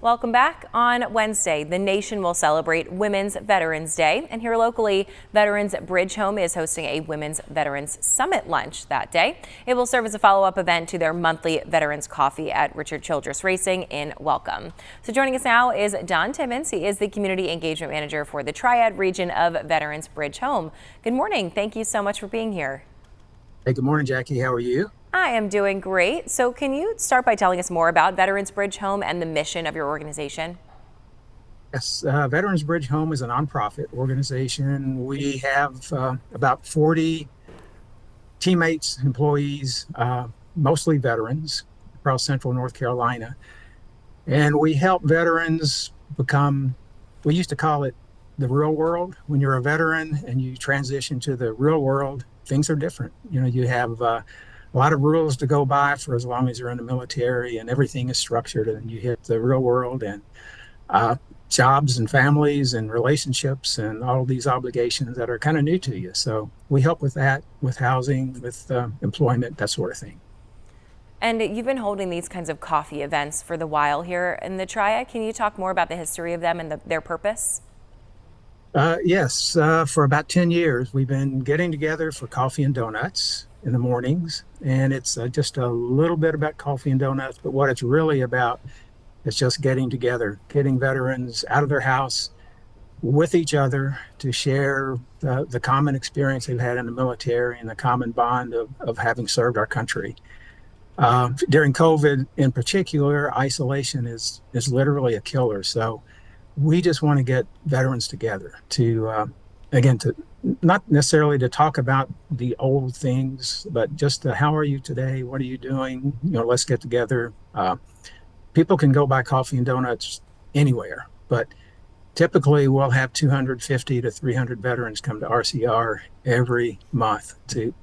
Welcome back. On Wednesday, the nation will celebrate Women's Veterans Day. And here locally, Veterans Bridge Home is hosting a Women's Veterans Summit lunch that day. It will serve as a follow-up event to their monthly Veterans Coffee at Richard Childress Racing in Welcome. So joining us now is Don Timmons. He is the Community Engagement Manager for the Triad region of Veterans Bridge Home. Good morning. Thank you so much for being here. Hey, good morning, Jackie. How are you? I am doing great. So can you start by telling us more about Veterans Bridge Home and the mission of your organization? Yes, Veterans Bridge Home is a nonprofit organization. We have about 40 teammates, employees, mostly veterans across central North Carolina. And we help veterans become, we used to call it the real world. When you're a veteran and you transition to the real world, things are different. You know, you have a lot of rules to go by for as long as you're in the military, and everything is structured, and you hit the real world and jobs and families and relationships and all these obligations that are kind of new to you. So we help with that, with housing, with employment, that sort of thing. And you've been holding these kinds of coffee events for the while here in the Triad. Can you talk more about the history of them and their purpose? Yes, for about 10 years, we've been getting together for coffee and donuts in the mornings. And it's just a little bit about coffee and donuts, but what it's really about is just getting together, getting veterans out of their house with each other to share the common experience they've had in the military and the common bond of having served our country. During COVID in particular, isolation is literally a killer. So we just want to get veterans together to, again, to not necessarily to talk about the old things, but just how are you today? What are you doing? You know, let's get together. People can go buy coffee and donuts anywhere, but typically we'll have 250 to 300 veterans come to RCR every month to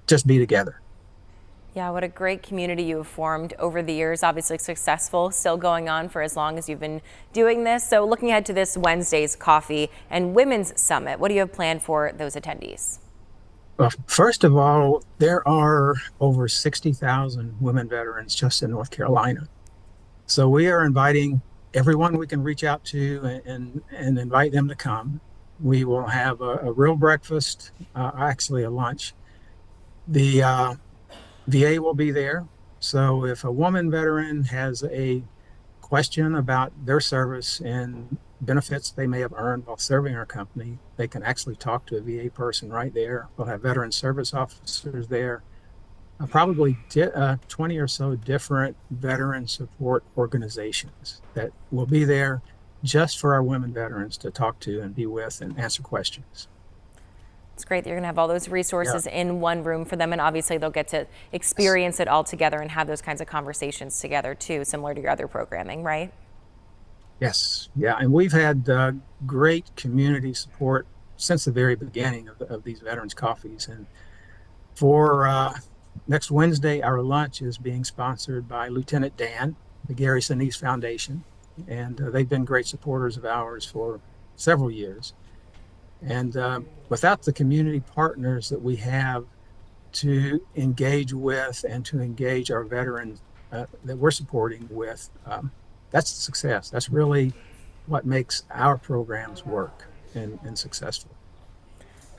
just be together. Yeah, what a great community you have formed over the years. Obviously successful, still going on for as long as you've been doing this. So looking ahead to this Wednesday's Coffee and Women's Summit, what do you have planned for those attendees? Well, first of all, there are over 60,000 women veterans just in North Carolina. So we are inviting everyone we can reach out to and invite them to come. We will have a real breakfast, actually a lunch. The VA will be there. So if a woman veteran has a question about their service and benefits they may have earned while serving our company, they can actually talk to a VA person right there. We'll have veteran service officers there, probably 20 or so different veteran support organizations that will be there just for our women veterans to talk to and be with and answer questions. It's great that you're going to have all those resources in one room for them, and obviously they'll get to experience it all together and have those kinds of conversations together too, similar to your other programming, right? Yes, yeah, and we've had great community support since the very beginning of these veterans coffees. And for next Wednesday, our lunch is being sponsored by Lieutenant Dan, the Gary Sinise Foundation, and they've been great supporters of ours for several years. And without the community partners that we have to engage with and to engage our veterans that we're supporting with, that's success. That's really what makes our programs work and successful.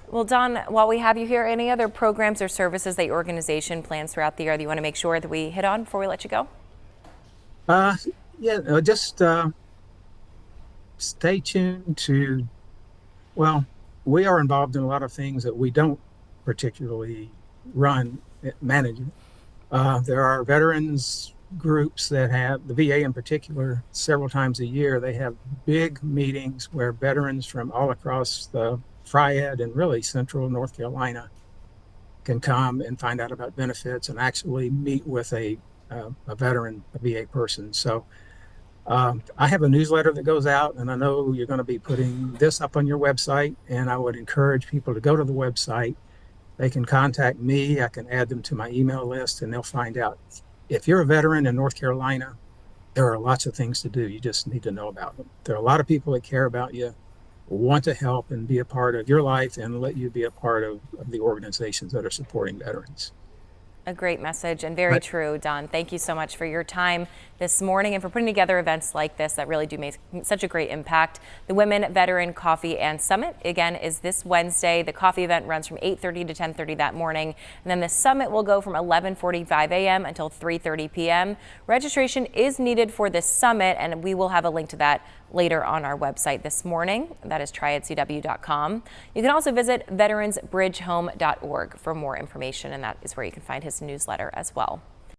Well, Don, while we have you here, any other programs or services that your organization plans throughout the year that you want to make sure that we hit on before we let you go? Yeah, just stay tuned to, well, we are involved in a lot of things that we don't particularly manage. There are veterans groups that have, the VA in particular, several times a year, they have big meetings where veterans from all across the Triad and really central North Carolina can come and find out about benefits and actually meet with a veteran, a VA person. So I have a newsletter that goes out, and I know you're going to be putting this up on your website, and I would encourage people to go to the website. They can contact me. I can add them to my email list, and they'll find out. If you're a veteran in North Carolina, there are lots of things to do. You just need to know about them. There are a lot of people that care about you, want to help and be a part of your life and let you be a part of the organizations that are supporting veterans. A great message and very true, Don. Thank you so much for your time this morning and for putting together events like this that really do make such a great impact. The Women Veteran Coffee and Summit, again, is this Wednesday. The coffee event runs from 8:30 to 10:30 that morning. And then the summit will go from 11:45 a.m. until 3:30 p.m. Registration is needed for this summit, and we will have a link to that later on our website this morning. That is triadcw.com. You can also visit veteransbridgehome.org for more information, and that is where you can find his newsletter as well.